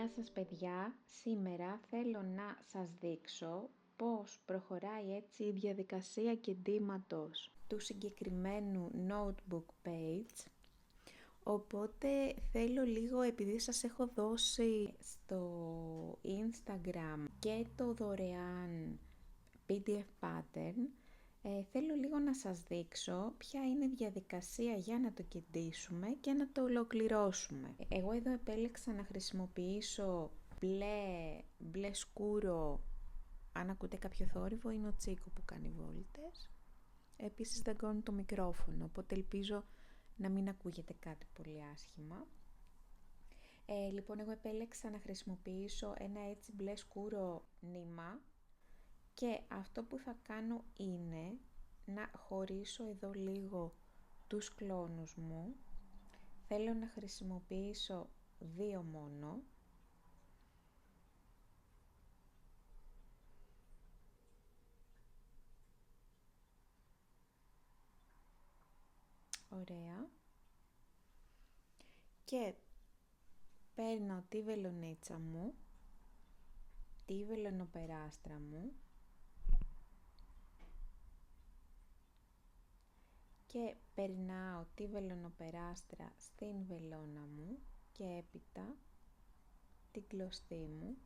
σας παιδιά, σήμερα θέλω να σας δείξω πώς προχωράει έτσι η διαδικασία κεντήματος του συγκεκριμένου notebook page. Οπότε θέλω λίγο, επειδή σας έχω δώσει στο Instagram και το δωρεάν PDF pattern, θέλω λίγο να σας δείξω ποια είναι η διαδικασία για να το κεντήσουμε και να το ολοκληρώσουμε. Εγώ εδώ επέλεξα να χρησιμοποιήσω μπλε σκούρο. Αν ακούτε κάποιο θόρυβο είναι ο Τσίκο που κάνει βόλτες. Επίσης δαγκώνει το μικρόφωνο, οπότε ελπίζω να μην ακούγεται κάτι πολύ άσχημα. Λοιπόν, εγώ επέλεξα να χρησιμοποιήσω ένα έτσι μπλε σκούρο νήμα. Και αυτό που θα κάνω είναι να χωρίσω εδώ λίγο τους κλόνους μου. Θέλω να χρησιμοποιήσω 2 μόνο. Ωραία. Και παίρνω τη βελονίτσα μου, τη βελονοπεράστρα μου και περνάω τη βελονοπεράστρα στην βελόνα μου και έπειτα την κλωστή μου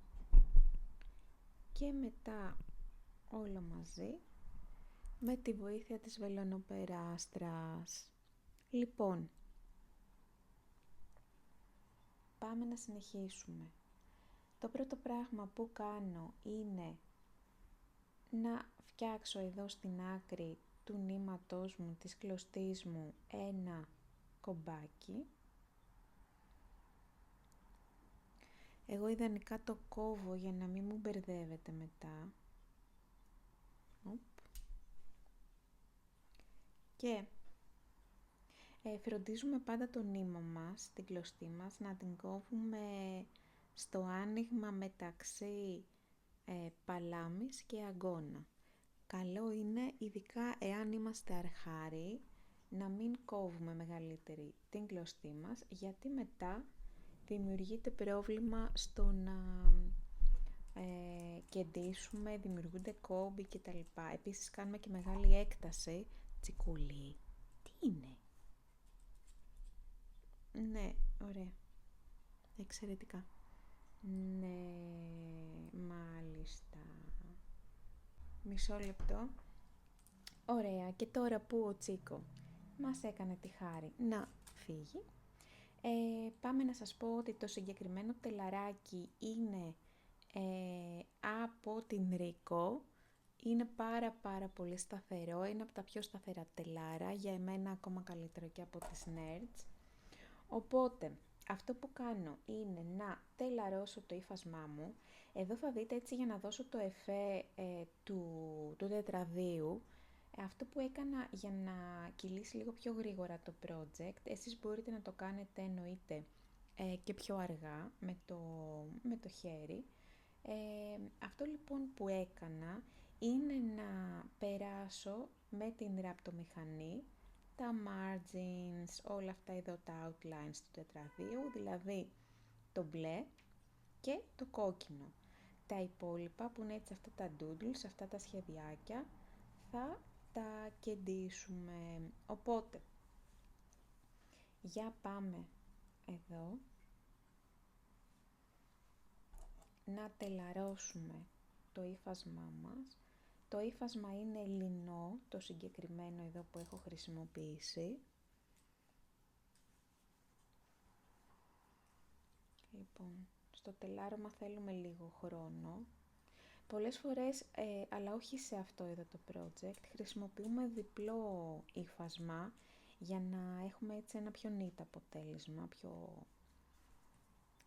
και μετά όλο μαζί με τη βοήθεια της βελονοπεράστρας. Λοιπόν, πάμε να συνεχίσουμε. Το πρώτο πράγμα που κάνω είναι να φτιάξω εδώ στην άκρη του νήματός μου, της κλωστής μου, ένα κομπάκι. Εγώ ιδανικά το κόβω για να μην μου μπερδεύεται μετά. Και φροντίζουμε πάντα το νήμα μας, την κλωστή μας, να την κόβουμε στο άνοιγμα μεταξύ παλάμης και αγκώνα. Καλό είναι, ειδικά εάν είμαστε αρχάροι, να μην κόβουμε μεγαλύτερη την κλωστή μας, γιατί μετά δημιουργείται πρόβλημα στο να κεντήσουμε, δημιουργούνται κόμποι κτλ. Επίσης κάνουμε και μεγάλη έκταση. Τσικούλη, τι είναι? Ναι, ωραία. Εξαιρετικά. Ναι, μάλιστα. Μισό λεπτό. Ωραία, και τώρα που ο Τσίκο μας έκανε τη χάρη να φύγει, πάμε να σας πω ότι το συγκεκριμένο τελαράκι είναι από την Ricoh. Είναι πάρα πολύ σταθερό, είναι από τα πιο σταθερά τελάρα, για εμένα ακόμα καλύτερο και από τις Nerds. Οπότε, αυτό που κάνω είναι να τελαρώσω το ύφασμά μου. Εδώ θα δείτε έτσι, για να δώσω το εφέ του τετραδίου, αυτό που έκανα για να κυλήσει λίγο πιο γρήγορα το project. Εσείς μπορείτε να το κάνετε εννοείται και πιο αργά με το χέρι. Αυτό λοιπόν που έκανα είναι να περάσω με την ραπτομηχανή τα margins, όλα αυτά εδώ τα outlines του τετραδίου, δηλαδή το μπλε και το κόκκινο. Τα υπόλοιπα που είναι έτσι αυτά τα doodles, αυτά τα σχεδιάκια, θα τα κεντήσουμε. Οπότε, για πάμε εδώ να τελαρώσουμε το ύφασμά μας. Το ύφασμα είναι λινό, το συγκεκριμένο εδώ που έχω χρησιμοποιήσει. Λοιπόν, στο τελάρωμα θέλουμε λίγο χρόνο. Πολλές φορές, αλλά όχι σε αυτό εδώ το project, χρησιμοποιούμε διπλό ύφασμα για να έχουμε έτσι ένα πιο neat αποτέλεσμα,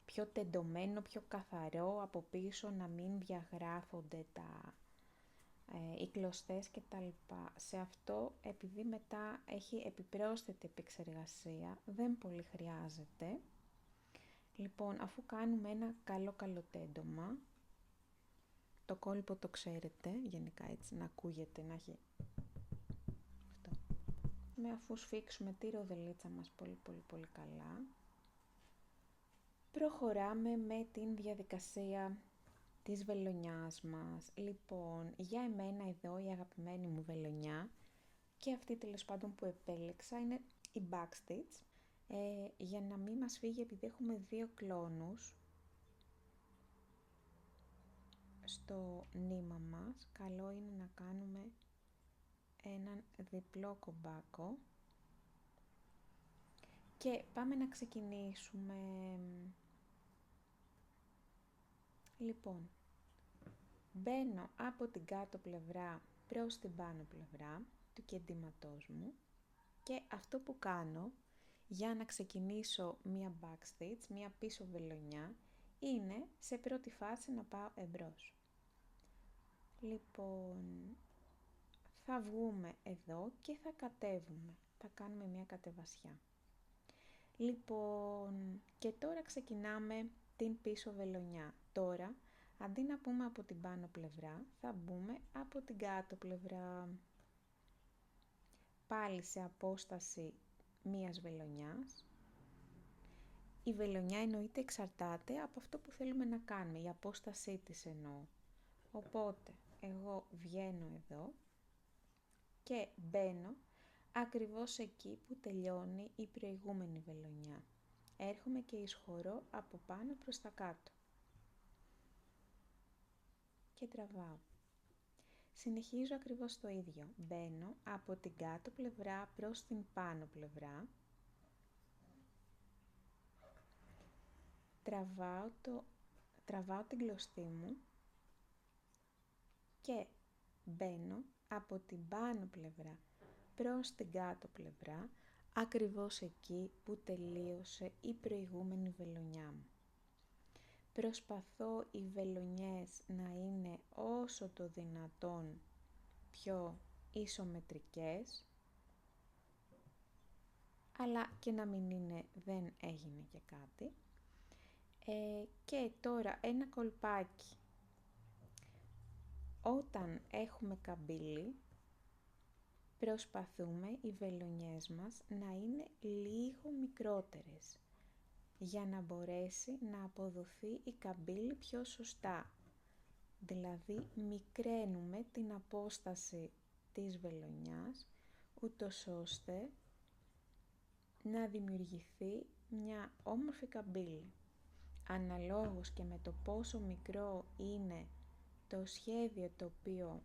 πιο τεντωμένο, πιο καθαρό, από πίσω να μην διαγράφονται οι κλωστές και τα λοιπά. Σε αυτό, επειδή μετά έχει επιπρόσθετη επεξεργασία, δεν πολύ χρειάζεται. Λοιπόν, αφού κάνουμε ένα καλό τέντωμα, το κόλπο το ξέρετε, γενικά έτσι να ακούγεται, να έχει αυτό. Αφού σφίξουμε τη ροδελίτσα μας πολύ καλά, προχωράμε με την διαδικασία της βελονιάς μας. Λοιπόν, για εμένα εδώ η αγαπημένη μου βελονιά και αυτή τέλος πάντων που επέλεξα είναι η Backstitch. Για να μην μας φύγει, επειδή έχουμε 2 κλόνους στο νήμα μας, καλό είναι να κάνουμε έναν διπλό κομπάκο και πάμε να ξεκινήσουμε. Λοιπόν, μπαίνω από την κάτω πλευρά προς την πάνω πλευρά του κεντήματός μου και αυτό που κάνω για να ξεκινήσω μία backstitch, μία πίσω βελονιά, είναι σε πρώτη φάση να πάω εμπρός. Λοιπόν, θα βγούμε εδώ και θα κατέβουμε, θα κάνουμε μία κατεβασιά. Λοιπόν, και τώρα ξεκινάμε την πίσω βελονιά. Τώρα, αντί να πούμε από την πάνω πλευρά, θα μπούμε από την κάτω πλευρά. Πάλι σε απόσταση μίας βελονιάς. Η βελονιά εννοείται εξαρτάται από αυτό που θέλουμε να κάνουμε, η απόστασή της εννοώ. Οπότε, εγώ βγαίνω εδώ και μπαίνω ακριβώς εκεί που τελειώνει η προηγούμενη βελονιά. Έρχομαι και εισχωρώ από πάνω προς τα κάτω. Και τραβάω. Συνεχίζω ακριβώς το ίδιο. Μπαίνω από την κάτω πλευρά προς την πάνω πλευρά. Τραβάω την κλωστή μου και μπαίνω από την πάνω πλευρά προς την κάτω πλευρά, ακριβώς εκεί που τελείωσε η προηγούμενη βελονιά μου. Προσπαθώ οι βελονιές να είναι όσο το δυνατόν πιο ισομετρικές, αλλά και να μην είναι, δεν έγινε και κάτι. Και τώρα ένα κολπάκι. Όταν έχουμε καμπύλη, προσπαθούμε οι βελονιές μας να είναι λίγο μικρότερες, για να μπορέσει να αποδοθεί η καμπύλη πιο σωστά. Δηλαδή, μικραίνουμε την απόσταση της βελονιάς, ούτως ώστε να δημιουργηθεί μια όμορφη καμπύλη. Αναλόγως και με το πόσο μικρό είναι το σχέδιο το οποίο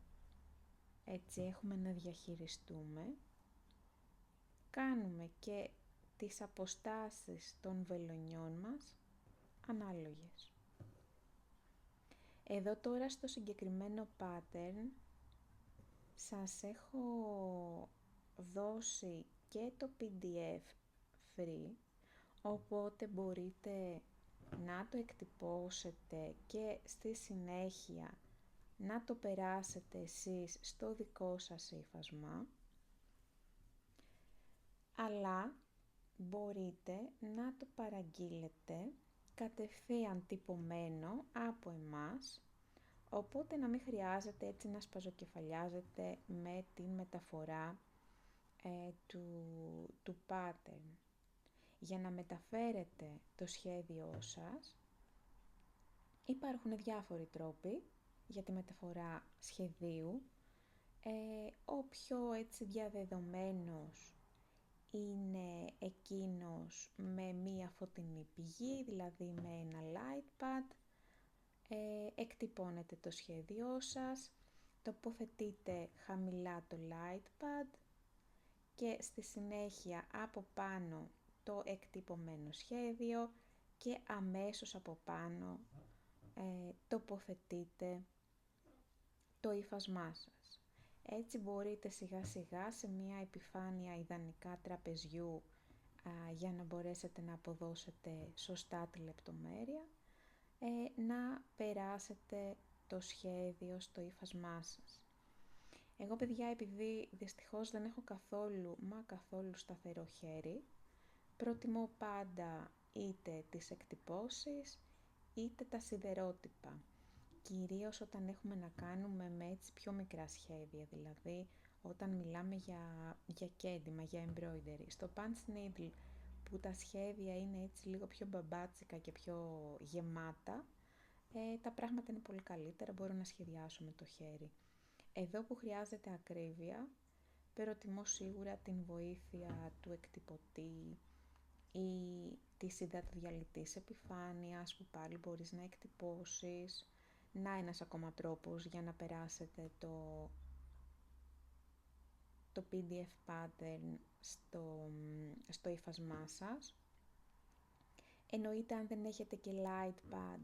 έτσι έχουμε να διαχειριστούμε, κάνουμε και τις αποστάσεις των βελονιών μας ανάλογες. Εδώ τώρα στο συγκεκριμένο pattern σας έχω δώσει και το PDF free, οπότε μπορείτε να το εκτυπώσετε και στη συνέχεια να το περάσετε εσείς στο δικό σας ύφασμα, αλλά μπορείτε να το παραγγείλετε κατευθείαν τυπωμένο από εμάς, οπότε να μην χρειάζεται έτσι να σπαζοκεφαλιάζετε με τη μεταφορά του pattern. Για να μεταφέρετε το σχέδιό σας υπάρχουν διάφοροι τρόποι για τη μεταφορά σχεδίου. Ο πιο έτσι διαδεδομένος είναι εκείνος με μία φωτεινή πηγή, δηλαδή με ένα light pad. Εκτυπώνετε το σχέδιό σας, τοποθετείτε χαμηλά το light pad και στη συνέχεια από πάνω το εκτυπωμένο σχέδιο και αμέσως από πάνω τοποθετείτε το ύφασμά σας. Έτσι μπορείτε σιγά σιγά σε μια επιφάνεια ιδανικά τραπεζιού για να μπορέσετε να αποδώσετε σωστά τη λεπτομέρεια, να περάσετε το σχέδιο στο ύφασμά σας. Εγώ παιδιά, επειδή δυστυχώς δεν έχω καθόλου σταθερό χέρι, προτιμώ πάντα είτε τις εκτυπώσεις είτε τα σιδερότυπα. Κυρίως όταν έχουμε να κάνουμε με έτσι πιο μικρά σχέδια, δηλαδή όταν μιλάμε για κέντημα, για embroidery. Στο punch needle που τα σχέδια είναι έτσι λίγο πιο μπαμπάτσικα και πιο γεμάτα, τα πράγματα είναι πολύ καλύτερα, μπορώ να σχεδιάσω με το χέρι. Εδώ που χρειάζεται ακρίβεια, προτιμώ σίγουρα την βοήθεια του εκτυπωτή ή της υδατοδιαλυτής επιφάνειας που πάλι μπορείς να εκτυπώσεις. Να ένας ακόμα τρόπος για να περάσετε το PDF pattern στο ύφασμά σας. Εννοείται αν δεν έχετε και light pad,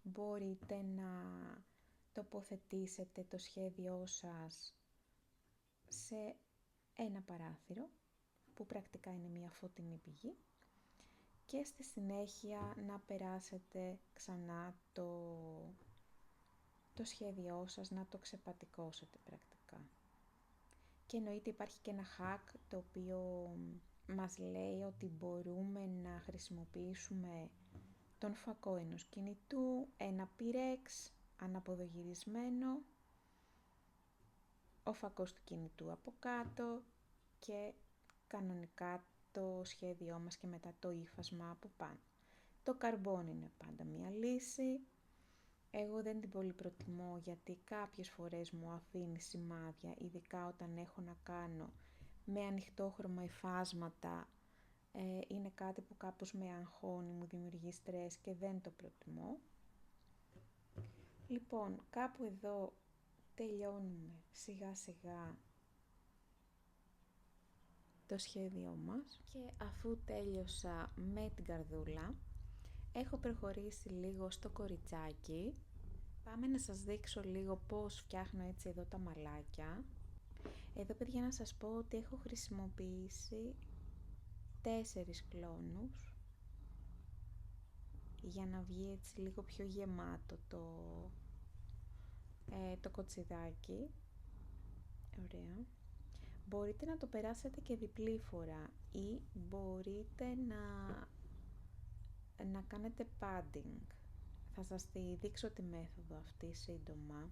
μπορείτε να τοποθετήσετε το σχέδιό σας σε ένα παράθυρο, που πρακτικά είναι μια φωτεινή πηγή, και στη συνέχεια να περάσετε ξανά το σχέδιό σας, να το ξεπατικώσετε πρακτικά. Και εννοείται υπάρχει και ένα hack το οποίο μας λέει ότι μπορούμε να χρησιμοποιήσουμε τον φακό ενός κινητού, ένα πυρέξ αναποδογυρισμένο, ο φακός του κινητού από κάτω και κανονικά το σχέδιό μας και μετά το ύφασμα από πάνω. Το καρμπόν είναι πάντα μια λύση. Εγώ δεν την πολύ προτιμώ γιατί κάποιες φορές μου αφήνει σημάδια, ειδικά όταν έχω να κάνω με ανοιχτόχρωμα υφάσματα. Είναι κάτι που κάπως με αγχώνει, μου δημιουργεί στρες και δεν το προτιμώ. Λοιπόν, κάπου εδώ τελειώνουμε σιγά σιγά το σχέδιό μας και αφού τέλειωσα με την καρδούλα, έχω προχωρήσει λίγο στο κοριτσάκι. Πάμε να σας δείξω λίγο πώς φτιάχνω έτσι εδώ τα μαλάκια. Εδώ, παιδιά, να σας πω ότι έχω χρησιμοποιήσει 4 κλόνους για να βγει έτσι λίγο πιο γεμάτο το κοτσιδάκι. Ωραία. Μπορείτε να το περάσετε και διπλή φορά ή μπορείτε να κάνετε padding. Θα σας τη δείξω τη μέθοδο αυτή σύντομα.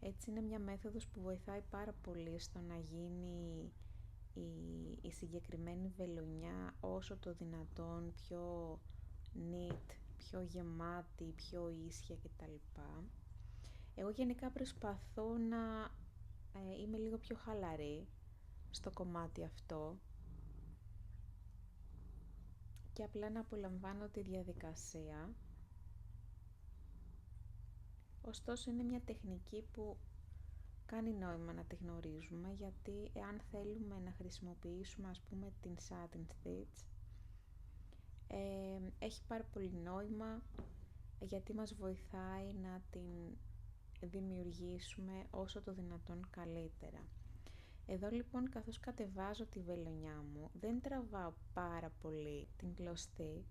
Έτσι είναι μια μέθοδος που βοηθάει πάρα πολύ στο να γίνει η συγκεκριμένη βελονιά όσο το δυνατόν πιο neat, πιο γεμάτη, πιο ίσια κτλ. Εγώ γενικά προσπαθώ να είμαι λίγο πιο χαλαρή στο κομμάτι αυτό και απλά να απολαμβάνω τη διαδικασία. Ωστόσο είναι μια τεχνική που κάνει νόημα να τη γνωρίζουμε, γιατί εάν θέλουμε να χρησιμοποιήσουμε ας πούμε την satin stitch, έχει πάρα πολύ νόημα γιατί μας βοηθάει να την δημιουργήσουμε όσο το δυνατόν καλύτερα. Εδώ λοιπόν, καθώς κατεβάζω τη βελονιά μου, δεν τραβάω πάρα πολύ την κλωστή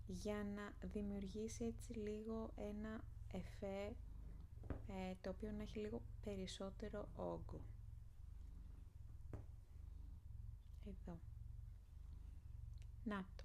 για να δημιουργήσει έτσι λίγο ένα εφέ το οποίο να έχει λίγο περισσότερο όγκο. Εδώ. Να το.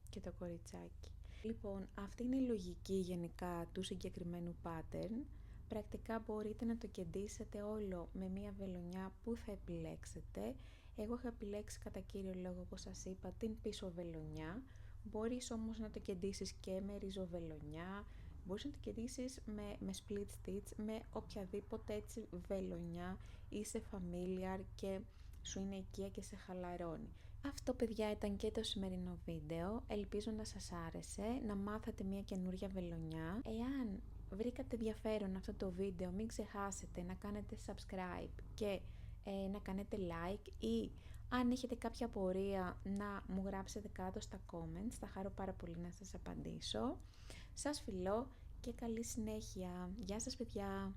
Και το κοριτσάκι. Λοιπόν, αυτή είναι η λογική γενικά του συγκεκριμένου pattern. Πρακτικά μπορείτε να το κεντήσετε όλο με μία βελονιά που θα επιλέξετε. Εγώ έχω επιλέξει κατά κύριο λόγο, όπως σας είπα, την πίσω βελονιά. Μπορείς όμως να το κεντήσεις και με ριζοβελονιά. Μπορείς να το κεντήσεις με split stitch, με οποιαδήποτε έτσι βελονιά, είσαι familiar και σου είναι οικία και σε χαλαρώνει. Αυτό, παιδιά, ήταν και το σημερινό βίντεο. Ελπίζω να σας άρεσε, να μάθατε μια καινούρια βελονιά. Εάν βρήκατε ενδιαφέρον αυτό το βίντεο, μην ξεχάσετε να κάνετε subscribe και να κάνετε like, ή αν έχετε κάποια απορία να μου γράψετε κάτω στα comments, θα χαρώ πάρα πολύ να σας απαντήσω. Σας φιλώ και καλή συνέχεια. Γεια σας, παιδιά!